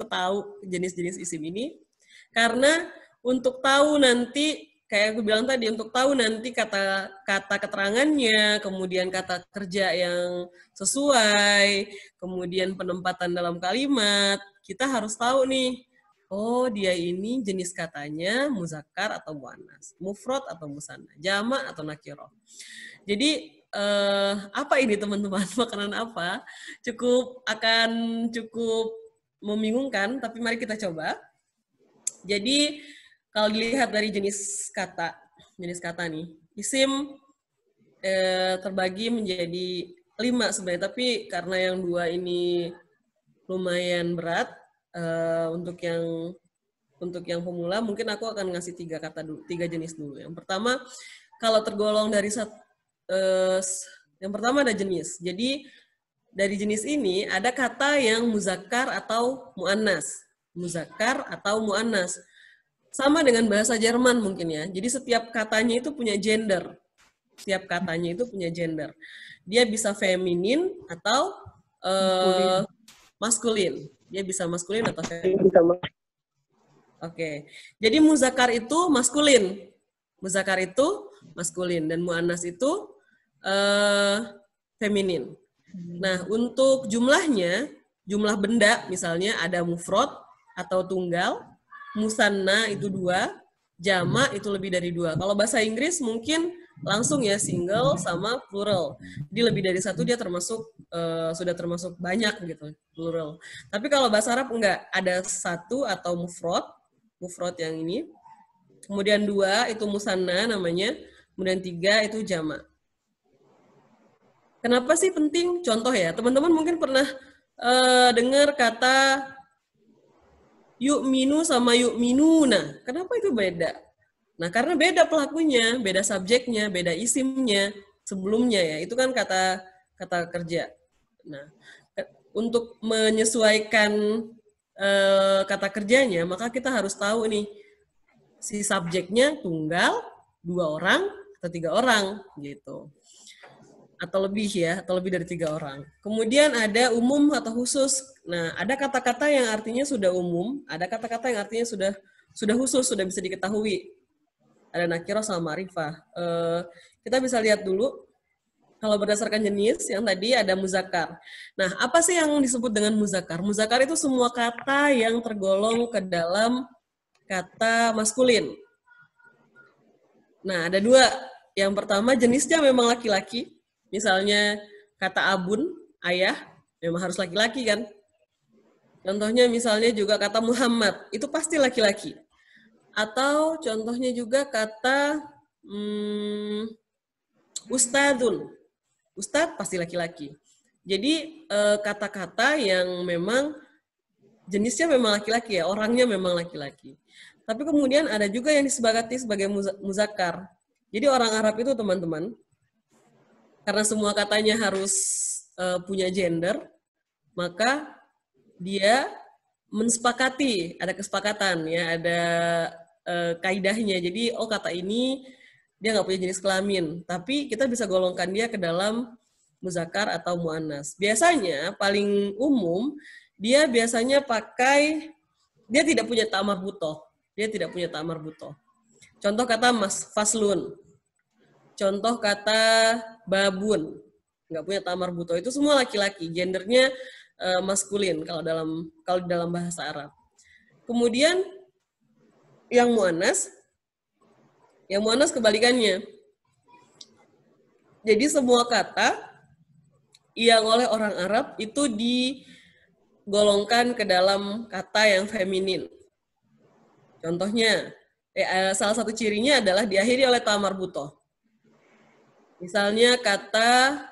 tahu jenis-jenis isim ini? Karena untuk tahu nanti, kayak aku bilang tadi, untuk tahu nanti kata keterangannya, kemudian kata kerja yang sesuai, kemudian penempatan dalam kalimat, kita harus tahu nih, oh dia ini jenis katanya muzakkar atau muannas, mufrad atau musanna, jamak atau nakiro. Jadi apa ini teman-teman, makanan apa? Akan cukup membingungkan, tapi mari kita coba. Jadi kalau dilihat dari jenis kata nih, isim terbagi menjadi 5 sebenarnya, tapi karena yang 2 ini lumayan berat, untuk yang pemula mungkin aku akan ngasih 3 jenis dulu. Yang pertama, kalau tergolong dari yang pertama ada jenis. Jadi dari jenis ini ada kata yang muzakkar atau muannas. Muzakkar atau muannas. Sama dengan bahasa Jerman mungkin ya. Jadi setiap katanya itu punya gender. Setiap katanya itu punya gender. Dia bisa feminin atau maskulin. Dia bisa maskulin atau feminin. Oke. Jadi muzakkar itu maskulin. Muzakkar itu maskulin dan muannas itu feminin. Nah, untuk jumlahnya, jumlah benda misalnya ada mufrad atau tunggal, musanna itu 2, jamak itu lebih dari 2. Kalau bahasa Inggris mungkin langsung ya single sama plural. Jadi lebih dari 1 dia sudah termasuk banyak gitu, plural. Tapi kalau bahasa Arab enggak, ada 1 atau mufrad yang ini. Kemudian 2 itu musanna namanya, kemudian 3 itu jamak. Kenapa sih penting? Contoh ya, teman-teman mungkin pernah dengar kata yu'minu sama yu'minuna. Kenapa itu beda? Nah, karena beda pelakunya, beda subjeknya, beda isimnya sebelumnya ya. Itu kan kata kerja. Nah, untuk menyesuaikan kata kerjanya, maka kita harus tahu nih si subjeknya tunggal, 2 orang atau 3 orang gitu. Atau lebih ya, atau lebih dari 3 orang. Kemudian ada umum atau khusus. Nah, ada kata-kata yang artinya sudah umum, ada kata-kata yang artinya sudah khusus, sudah bisa diketahui. Ada nakiro sama ma'rifah. Kita bisa lihat dulu, kalau berdasarkan jenis, yang tadi ada muzakkar. Nah, apa sih yang disebut dengan muzakkar? Muzakkar itu semua kata yang tergolong ke dalam kata maskulin. Nah, ada 2. Yang pertama, jenisnya memang laki-laki. Misalnya kata abun, ayah, memang harus laki-laki kan. Contohnya misalnya juga kata Muhammad, itu pasti laki-laki. Atau contohnya juga kata ustadzun, ustadz pasti laki-laki. Jadi kata-kata yang memang jenisnya memang laki-laki ya, orangnya memang laki-laki. Tapi kemudian ada juga yang disepakati sebagai muzakkar. Jadi orang Arab itu teman-teman, karena semua katanya harus punya gender, maka dia mensepakati, ada kesepakatan ya, ada kaidahnya. Jadi kata ini dia nggak punya jenis kelamin, tapi kita bisa golongkan dia ke dalam muzakkar atau muannas. Biasanya paling umum dia biasanya dia tidak punya ta'mar butoh. Dia tidak punya ta'mar butoh. Contoh kata faslun. Contoh kata babun, nggak punya ta'mar butoh, itu semua laki-laki, gendernya maskulin kalau dalam bahasa Arab. Kemudian yang muannas kebalikannya. Jadi semua kata yang oleh orang Arab itu digolongkan ke dalam kata yang feminin. Contohnya, salah satu cirinya adalah diakhiri oleh ta'mar butoh. Misalnya kata,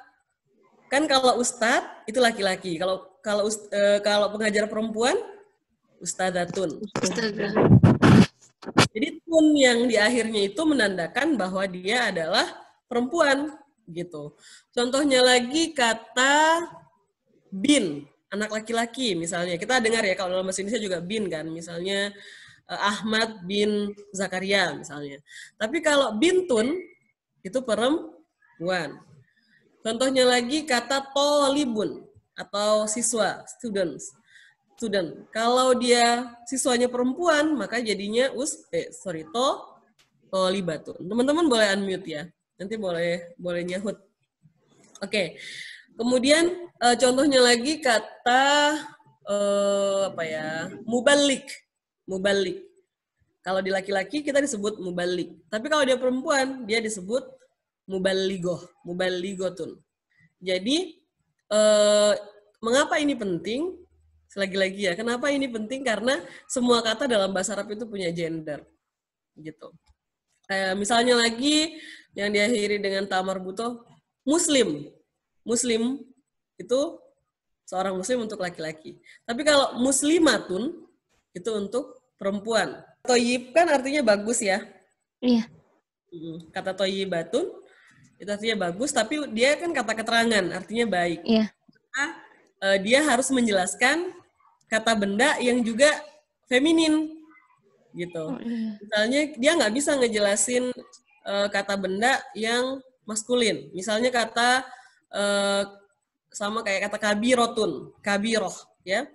kan kalau ustadz itu laki-laki, kalau pengajar perempuan ustadzatun. Jadi tun yang di akhirnya itu menandakan bahwa dia adalah perempuan gitu. Contohnya lagi kata bin, anak laki-laki misalnya. Kita dengar ya kalau dalam bahasa Indonesia juga bin kan, misalnya Ahmad bin Zakaria misalnya. Tapi kalau bintun itu perempuan. Contohnya lagi kata tolibun atau siswa, students. student. Kalau dia siswanya perempuan, maka jadinya tolibatun. Teman-teman boleh unmute ya. Nanti boleh nyahut. Oke. Kemudian contohnya lagi kata mubalik. Mubalik. Kalau di laki-laki kita disebut mubalik. Tapi kalau dia perempuan, dia disebut mubaligoh, mubaligotun. Jadi mengapa ini penting? Lagi-lagi ya, kenapa ini penting? Karena semua kata dalam bahasa Arab itu punya gender, gitu. Misalnya lagi yang diakhiri dengan ta marbutoh, muslim. Muslim itu seorang muslim untuk laki-laki. Tapi kalau muslimatun itu untuk perempuan. Toyib kan artinya bagus ya. Iya. Kata toyibatun itu artinya bagus, tapi dia kan kata keterangan, artinya baik. Iya. Nah, dia harus menjelaskan kata benda yang juga feminin, gitu. Misalnya dia nggak bisa ngejelasin kata benda yang maskulin. Misalnya kata sama kayak kata kabirotun, kabiroh, ya.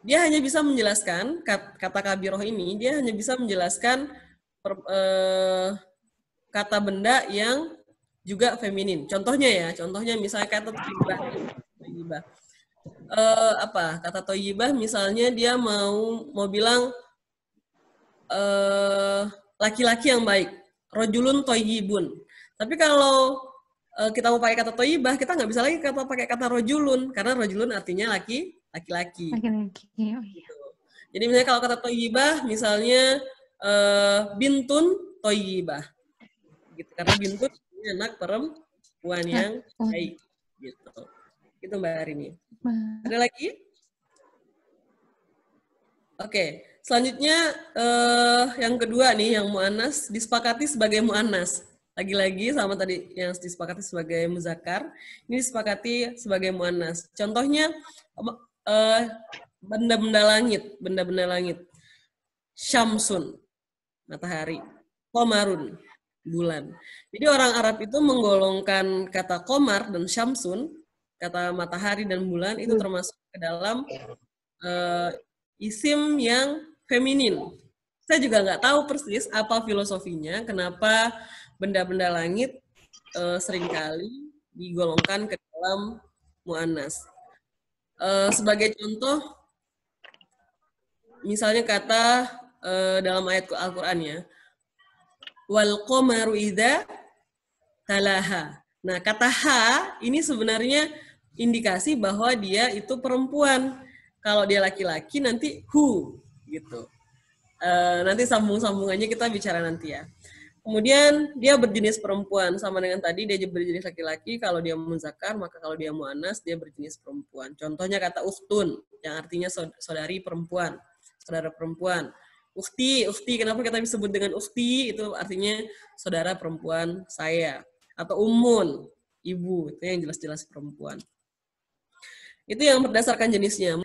Dia hanya bisa menjelaskan kata kabiroh ini, dia hanya bisa menjelaskan kata benda yang juga feminin. Contohnya misalnya kata toyibah. Kata toyibah misalnya dia mau bilang laki-laki yang baik, rojulun toyibun. Tapi kalau kita mau pakai kata toyibah, kita nggak bisa lagi pakai kata rojulun, karena rojulun artinya laki-laki. Laki-laki, oh iya. Jadi misalnya kalau kata toyibah, misalnya bintun toyibah, gitu. Karena bintun anak perempuan yang baik, gitu. Itu Mbak Arini. Ada lagi? Oke, selanjutnya yang kedua nih, yang mu'annas disepakati sebagai mu'annas. Lagi-lagi sama tadi yang disepakati sebagai muzakkar, ini disepakati sebagai mu'annas. Contohnya benda-benda langit. Syamsun, matahari. Qomarun, bulan. Jadi orang Arab itu menggolongkan kata qomar dan syamsun, kata matahari dan bulan, itu termasuk ke dalam isim yang feminin. Saya juga nggak tahu persis apa filosofinya, kenapa benda-benda langit seringkali digolongkan ke dalam mu'annas. Sebagai contoh, misalnya kata dalam ayat Al-Quran ya, wal qamaru idza talaha. Nah, kata ha ini sebenarnya indikasi bahwa dia itu perempuan. Kalau dia laki-laki nanti hu gitu. Nanti sambung-sambungannya kita bicara nanti ya. Kemudian dia berjenis perempuan, sama dengan tadi dia berjenis laki-laki. Kalau dia muzakkar, maka kalau dia muannas dia berjenis perempuan. Contohnya kata ukhtun yang artinya saudari perempuan, saudara perempuan. Ukhti, kenapa kita disebut dengan ukhti? Itu artinya saudara perempuan saya. Atau ummun, ibu, itu yang jelas-jelas perempuan. Itu yang berdasarkan jenisnya.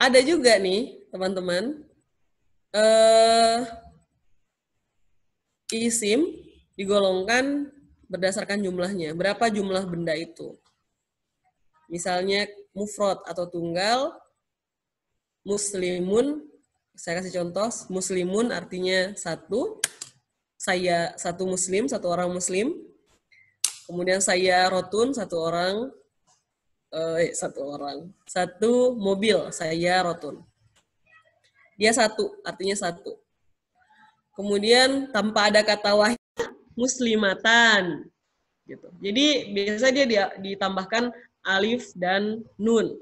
Ada juga nih, teman-teman, isim digolongkan berdasarkan jumlahnya. Berapa jumlah benda itu? Misalnya mufrad atau tunggal, muslimun, saya kasih contoh, muslimun artinya satu, saya satu muslim, satu orang muslim. Kemudian saya rotun, satu mobil, saya rotun. Dia satu, artinya satu. Kemudian tanpa ada kata wahid, muslimatan. Gitu. Jadi biasa dia ditambahkan alif dan nun.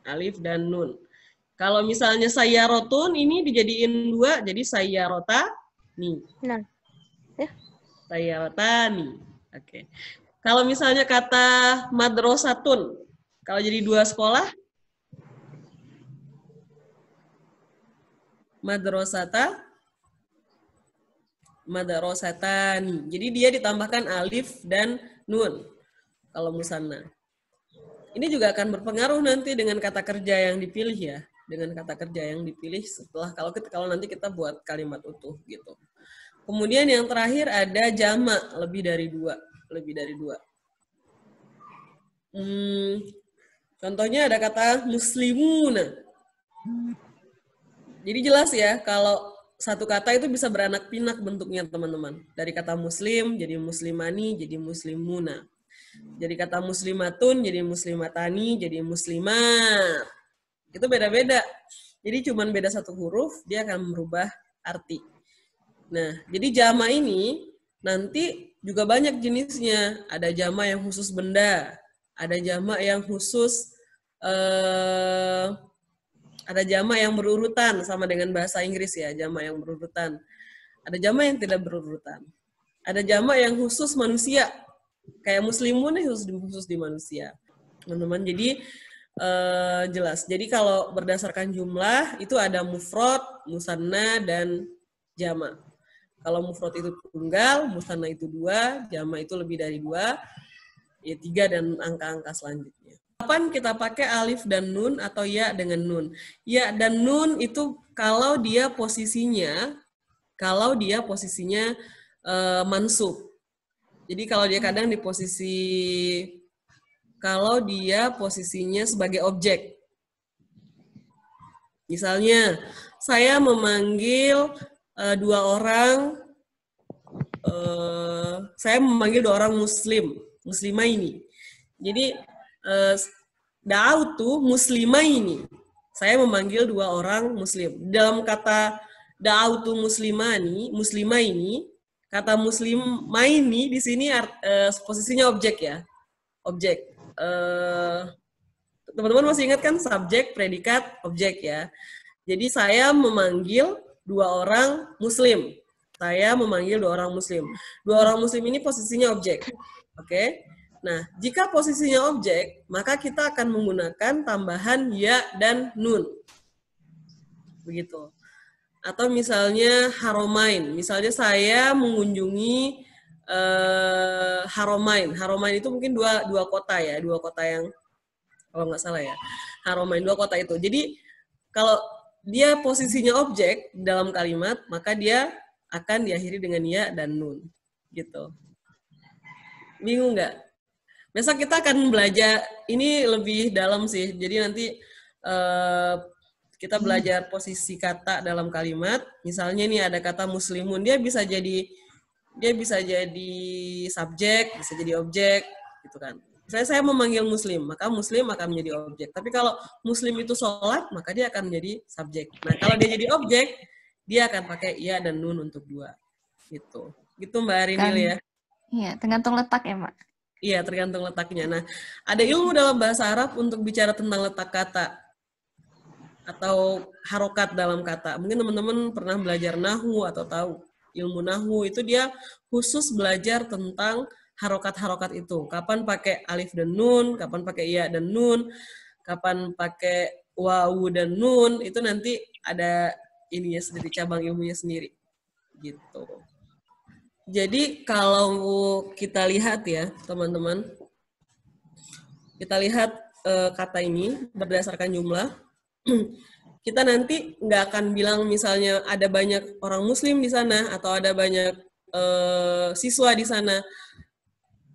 Alif dan nun. Kalau misalnya saya rotun, ini dijadiin dua, jadi saya rota nih. Nah, ya. Saya rota nih. Oke. Kalau misalnya kata madrasatun, kalau jadi dua sekolah, madrasatani. Jadi dia ditambahkan alif dan nun kalau musanna. Ini juga akan berpengaruh nanti dengan kata kerja yang dipilih ya, dengan kata kerja yang dipilih setelah kalau nanti kita buat kalimat utuh gitu. Kemudian yang terakhir ada jamak, lebih dari dua. Contohnya ada kata muslimuna. Jadi jelas ya, kalau satu kata itu bisa beranak pinak bentuknya teman-teman. Dari kata muslim, jadi muslimani, jadi muslimuna. Jadi kata muslimatun, jadi muslimatani, jadi muslimat. Itu beda-beda. Jadi cuman beda satu huruf, dia akan merubah arti. Nah, jadi jama ini nanti juga banyak jenisnya. Ada jama yang khusus benda, ada jama yang khusus ada jama yang berurutan sama dengan bahasa Inggris ya, jama yang berurutan. Ada jama yang tidak berurutan. Ada jama yang khusus manusia, kayak muslimun khusus di manusia, teman-teman. Jadi jelas. Jadi kalau berdasarkan jumlah itu ada mufrad, musanna, dan jama. Kalau mufrad itu tunggal, musanna itu 2, jama itu lebih dari 2, ya 3 dan angka-angka selanjutnya. Kapan kita pakai alif dan nun atau ya dengan nun? Ya dan nun itu kalau dia posisinya mansub. Jadi kalau dia posisinya sebagai objek. Misalnya, saya memanggil dua orang muslimah ini. Jadi da'autu muslimah ini. Saya memanggil 2 orang muslim. Dalam kata da'autu muslimah ini, kata muslimah ini di sini posisinya objek ya. Objek. Teman-teman masih ingat kan subjek, predikat, objek ya. Jadi saya memanggil 2 orang muslim. Saya memanggil 2 orang muslim. 2 orang muslim ini posisinya objek. Oke? Nah, jika posisinya objek, maka kita akan menggunakan tambahan ya dan nun. Begitu. Atau misalnya haromain. Misalnya saya mengunjungi haromain. Haromain itu mungkin dua kota ya. 2 kota yang, kalau nggak salah ya. Haromain, 2 kota itu. Jadi, kalau dia posisinya objek dalam kalimat, maka dia akan diakhiri dengan ya dan nun. Gitu. Bingung nggak? Besok kita akan belajar, ini lebih dalam sih, jadi nanti kita belajar posisi kata dalam kalimat. Misalnya nih ada kata muslimun, dia bisa jadi subjek, bisa jadi objek, gitu kan. Misalnya saya memanggil muslim, maka muslim akan menjadi objek. Tapi kalau muslim itu sholat, maka dia akan menjadi subjek. Nah, kalau dia jadi objek, dia akan pakai ya dan nun untuk 2. Gitu. Gitu Mbak Arinil ya. Iya, tergantung letak ya, Mbak. Iya, tergantung letaknya. Nah, ada ilmu dalam bahasa Arab untuk bicara tentang letak kata atau harokat dalam kata. Mungkin teman-teman pernah belajar nahwu atau tahu ilmu nahwu, itu dia khusus belajar tentang harokat-harokat itu. Kapan pakai alif dan nun, kapan pakai ya dan nun, kapan pakai wawu dan nun, itu nanti ada ininya sendiri, cabang ilmunya sendiri. Gitu. Jadi kalau kita lihat ya teman-teman, kita lihat kata ini berdasarkan jumlah, kita nanti nggak akan bilang misalnya ada banyak orang muslim di sana atau ada banyak siswa di sana.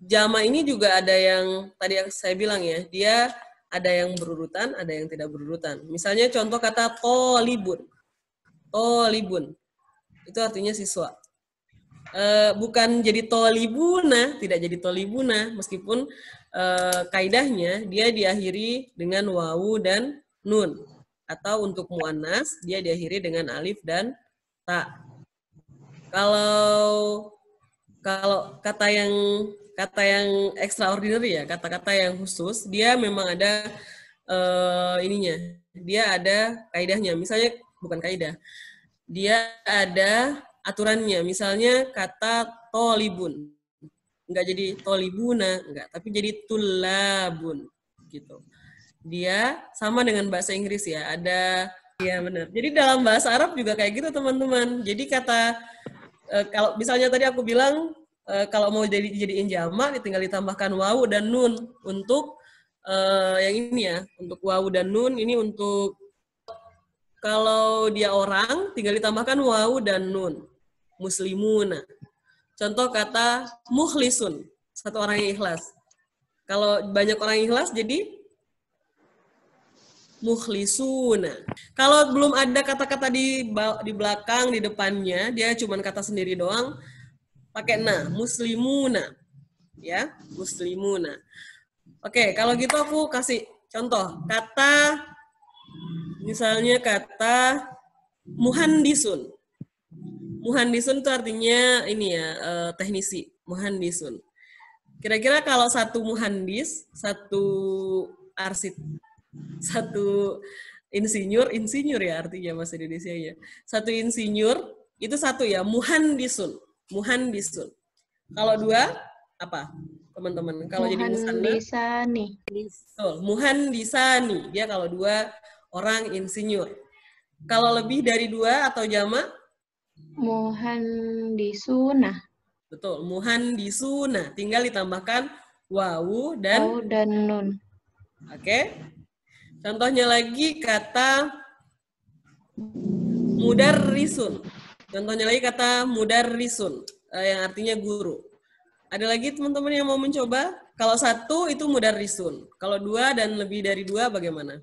Jama ini juga ada yang tadi yang saya bilang ya, dia ada yang berurutan, ada yang tidak berurutan. Misalnya contoh kata tolibun, itu artinya siswa. Bukan jadi tolibuna, tidak jadi tolibuna, meskipun kaidahnya dia diakhiri dengan wawu dan nun, atau untuk muannas dia diakhiri dengan alif dan ta. Kalau kata yang extraordinary ya, kata-kata yang khusus, dia memang ada ininya, dia ada kaidahnya. Misalnya bukan kaidah, dia ada aturannya. Misalnya kata tolibun, nggak jadi tolibuna, nggak, tapi jadi tulabun, gitu. Dia sama dengan bahasa Inggris ya, ada, ya benar. Jadi dalam bahasa Arab juga kayak gitu teman-teman. Jadi kata, kalau misalnya tadi aku bilang, kalau mau dijadiin jamak, tinggal ditambahkan wawu dan nun. Untuk yang ini ya, untuk wawu dan nun, ini untuk, kalau dia orang, tinggal ditambahkan wawu dan nun. Muslimuna. Contoh kata mukhlisun, satu orang yang ikhlas. Kalau banyak orang yang ikhlas, jadi mukhlisuna. Kalau belum ada kata-kata di belakang, di depannya, dia cuma kata sendiri doang, pakai na, muslimuna. Ya, muslimuna. Oke, kalau gitu aku kasih contoh. Kata, misalnya kata muhandisun. Muhandisun itu artinya ini ya, teknisi. Muhandisun. Kira-kira kalau satu muhandis, satu satu insinyur ya artinya bahasa Indonesia ya. Satu insinyur itu satu ya, muhandisun. Muhandisun. Kalau dua apa? Teman-teman, kalau jadi musanna Muhandisani. betul, muhandisani. Dia kalau dua orang insinyur. Kalau lebih dari dua atau jamak? Muhandisuna. Betul, muhandisuna. Tinggal ditambahkan wawu dan Wawu dan nun. Oke. Contohnya lagi kata mudarrisun. Contohnya lagi kata mudarrisun yang artinya guru. Ada lagi teman-teman yang mau mencoba? Kalau satu itu mudarrisun. Kalau dua dan lebih dari dua bagaimana?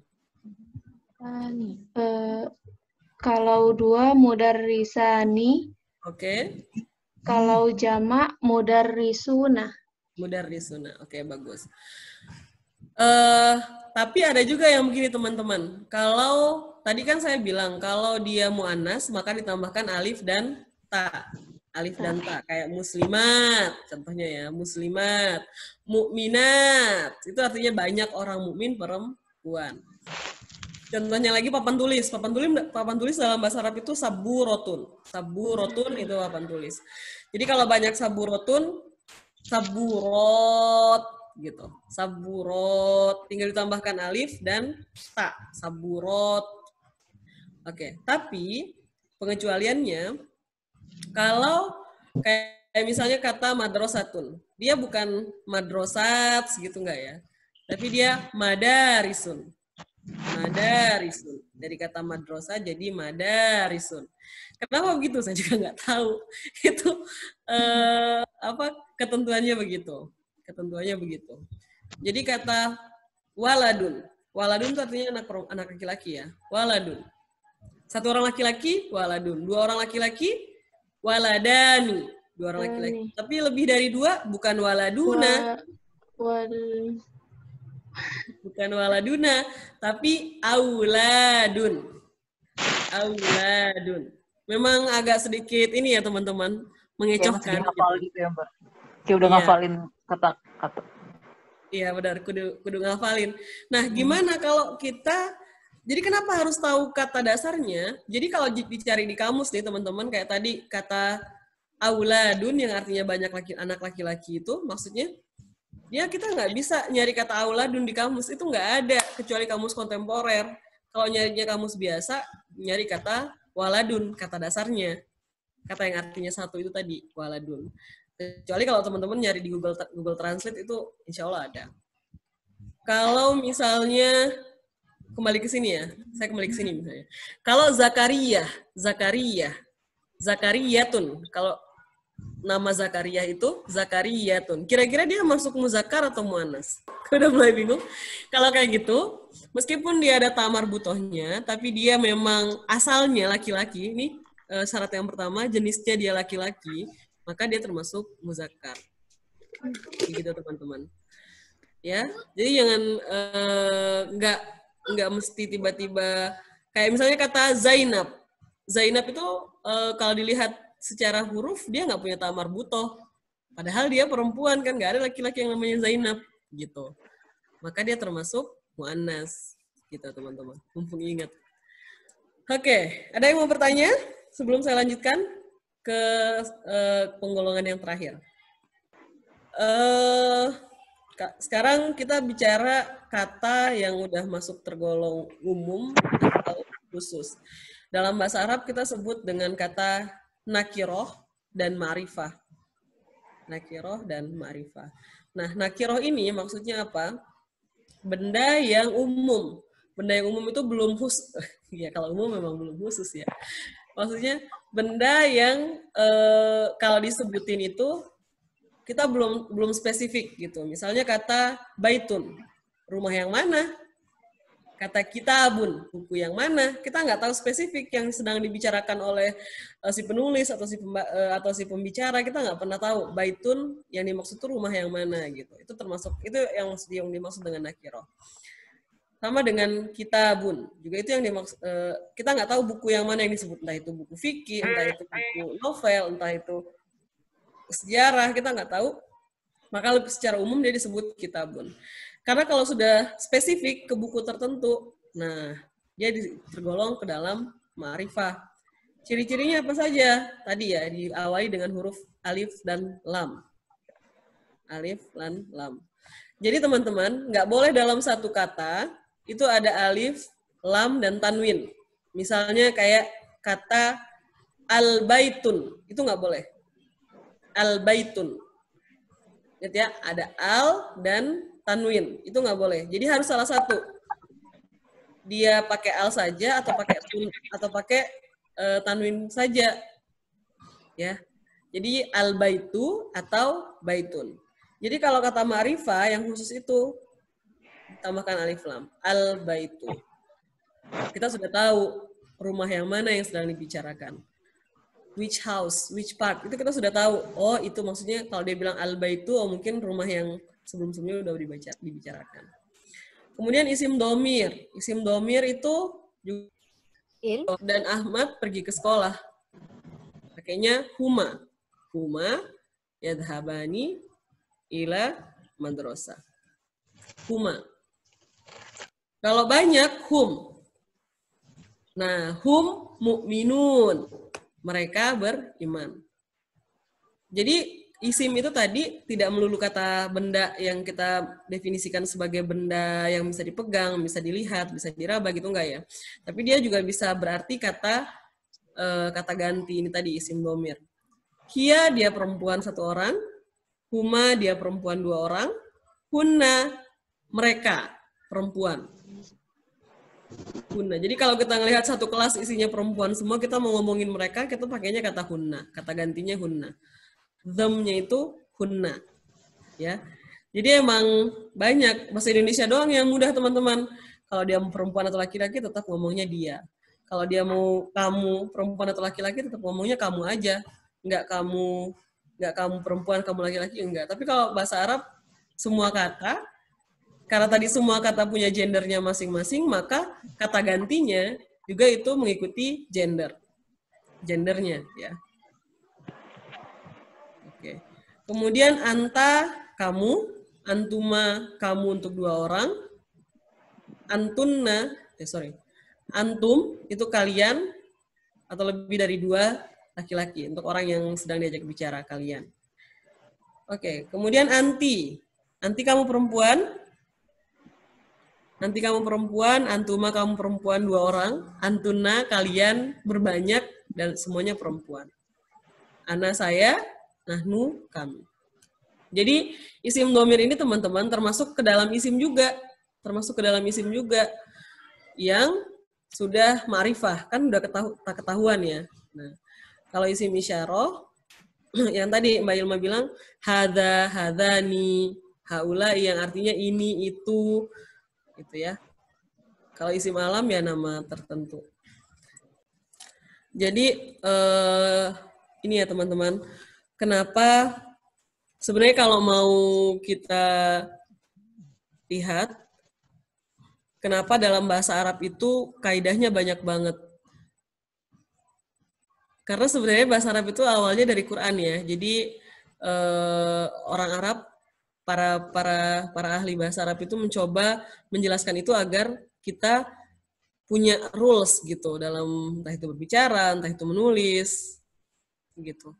Kalau dua mudarrisani. Oke. Kalau jamak mudarrisuna. Mudarrisuna. Oke, bagus. Tapi ada juga yang begini teman-teman. Kalau tadi kan saya bilang kalau dia muannas maka ditambahkan alif dan ta. Alif dan ta kayak muslimat, contohnya ya, muslimat, mukminat. Itu artinya banyak orang mukmin perempuan. Contohnya lagi papan tulis. Papan tulis dalam bahasa Arab itu saburotun. Saburotun itu papan tulis. Jadi kalau banyak saburotun, saburot gitu. Saburot, tinggal ditambahkan alif dan ta. Saburot. Oke, tapi pengecualiannya kalau kayak misalnya kata madrasatun, dia bukan madrosat segitu enggak ya. Tapi dia madarisun. Madarisun. Dari kata madrasah jadi madarisun. Kenapa begitu? Saya juga nggak tahu. Itu apa ketentuannya begitu. Ketentuannya begitu. Jadi kata waladun. Waladun itu artinya anak laki-laki ya. Waladun. Satu orang laki-laki, waladun. Dua orang laki-laki, waladani. Dua orang laki-laki. Tapi lebih dari dua, bukan waladuna. Bukan waladuna, tapi auladun. Auladun. Memang agak sedikit ini ya teman-teman, mengecohkan. Ya, ngafal gitu ya Mbak. Kayak udah ngafalin kata-kata. Iya benar, kudu ngafalin. Nah gimana kalau kita, jadi kenapa harus tahu kata dasarnya? Jadi kalau dicari di kamus nih teman-teman, kayak tadi kata auladun yang artinya banyak anak laki-laki itu, maksudnya ya kita nggak bisa nyari kata auladun di kamus, itu nggak ada kecuali kamus kontemporer. Kalau nyarinya kamus biasa, nyari kata waladun, kata dasarnya, kata yang artinya satu itu tadi waladun. Kecuali kalau teman-teman nyari di Google Translate itu insya Allah ada. Kalau misalnya kembali ke sini ya, saya kembali ke sini misalnya. Kalau Zakariyatun, kalau nama Zakaria itu Zakariyatun. Kira-kira dia masuk muzakkar atau muannas? Udah mulai bingung. Kalau kayak gitu, meskipun dia ada tamar butohnya, tapi dia memang asalnya laki-laki. Ini syarat yang pertama, jenisnya dia laki-laki, maka dia termasuk muzakkar. Begitu teman-teman. Ya, jadi jangan nggak mesti tiba-tiba kayak misalnya kata Zainab. Zainab itu kalau dilihat secara huruf dia nggak punya tamar butoh, padahal dia perempuan kan, nggak ada laki-laki yang namanya Zainab gitu, maka dia termasuk muannas gitu teman-teman, mumpung ingat. Oke, ada yang mau bertanya sebelum saya lanjutkan ke penggolongan yang terakhir? Sekarang kita bicara kata yang udah masuk tergolong umum atau khusus. Dalam bahasa Arab kita sebut dengan kata nakiroh dan ma'rifah. Nakiroh dan ma'rifah. Nah, nakiroh ini maksudnya apa? Benda yang umum. Benda yang umum itu belum khusus. Ya, kalau umum memang belum khusus ya. Maksudnya benda yang kalau disebutin itu kita belum spesifik gitu. Misalnya kata baitun. Rumah yang mana? Kata kitabun, buku yang mana? Kita nggak tahu spesifik yang sedang dibicarakan oleh si penulis atau si pembicara. Kita nggak pernah tahu. Baitun yang dimaksud itu rumah yang mana gitu. Itu termasuk itu yang dimaksud dengan nakiro. Sama dengan kitabun, juga itu yang dimaksud. Kita nggak tahu buku yang mana yang disebut, entah itu buku fikih, entah itu buku novel, entah itu sejarah, kita nggak tahu. Maka secara umum dia disebut kitabun. Karena kalau sudah spesifik ke buku tertentu, nah dia tergolong ke dalam ma'rifah. Ciri-cirinya apa saja? Tadi ya, diawali dengan huruf alif dan lam. Alif dan lam. Jadi teman-teman, nggak boleh dalam satu kata, itu ada alif, lam, dan tanwin. Misalnya kayak kata al-baitun, itu nggak boleh. Al-baitun. Lihat ya, ada al dan tanwin, itu nggak boleh. Jadi harus salah satu. Dia pakai al saja atau pakai tanwin saja. Ya. Jadi al baitu atau baitun. Jadi kalau kata ma'rifah yang khusus itu tambahkan alif lam, al baitu. Kita sudah tahu rumah yang mana yang sedang dibicarakan. Which house, which part, itu kita sudah tahu. Oh, itu maksudnya kalau dia bilang al baitu, oh mungkin rumah yang sebelum-sebelumnya udah dibicarakan. Kemudian isim domir. Isim domir itu juga dan Ahmad pergi ke sekolah. Pakainya huma. Huma yadhabani ila madrasah. Huma. Kalau banyak hum. Nah, hum mu'minun. Mereka beriman. Jadi isim itu tadi tidak melulu kata benda yang kita definisikan sebagai benda yang bisa dipegang, bisa dilihat, bisa diraba gitu, enggak ya. Tapi dia juga bisa berarti kata ganti ini tadi, isim domir. Hia dia perempuan satu orang, huma dia perempuan dua orang, hunna mereka perempuan. Hunna. Jadi kalau kita ngelihat satu kelas isinya perempuan semua, kita mau ngomongin mereka, kita pakainya kata hunna, kata gantinya hunna. Them-nya itu hunna. Ya. Jadi emang banyak, bahasa Indonesia doang yang mudah teman-teman. Kalau dia mau perempuan atau laki-laki tetap ngomongnya dia. Kalau dia mau kamu perempuan atau laki-laki tetap ngomongnya kamu aja. Enggak kamu perempuan, kamu laki-laki, enggak. Tapi kalau bahasa Arab semua kata, karena tadi semua kata punya gendernya masing-masing, maka kata gantinya juga itu mengikuti gendernya ya. Oke. Kemudian anta kamu, antuma kamu untuk dua orang, antunna, antum itu kalian atau lebih dari dua laki-laki untuk orang yang sedang diajak bicara kalian. Oke. Kemudian anti kamu perempuan, nanti kamu perempuan, antuma kamu perempuan dua orang, antunna kalian berbanyak dan semuanya perempuan. Ana saya, nahnu kami. Jadi isim domir ini teman-teman termasuk ke dalam isim juga, yang sudah ma'rifah, kan udah ketahuan ya. Nah, kalau isim isyarah yang tadi Mbak Ilma bilang hadza, hadzani, haula yang artinya ini itu gitu ya. Kalau isim alam ya nama tertentu. Jadi ini ya teman-teman, kenapa sebenarnya kalau mau kita lihat kenapa dalam bahasa Arab itu kaidahnya banyak banget. Karena sebenarnya bahasa Arab itu awalnya dari Quran ya. Jadi orang Arab, para ahli bahasa Arab itu mencoba menjelaskan itu agar kita punya rules gitu dalam entah itu berbicara, entah itu menulis gitu.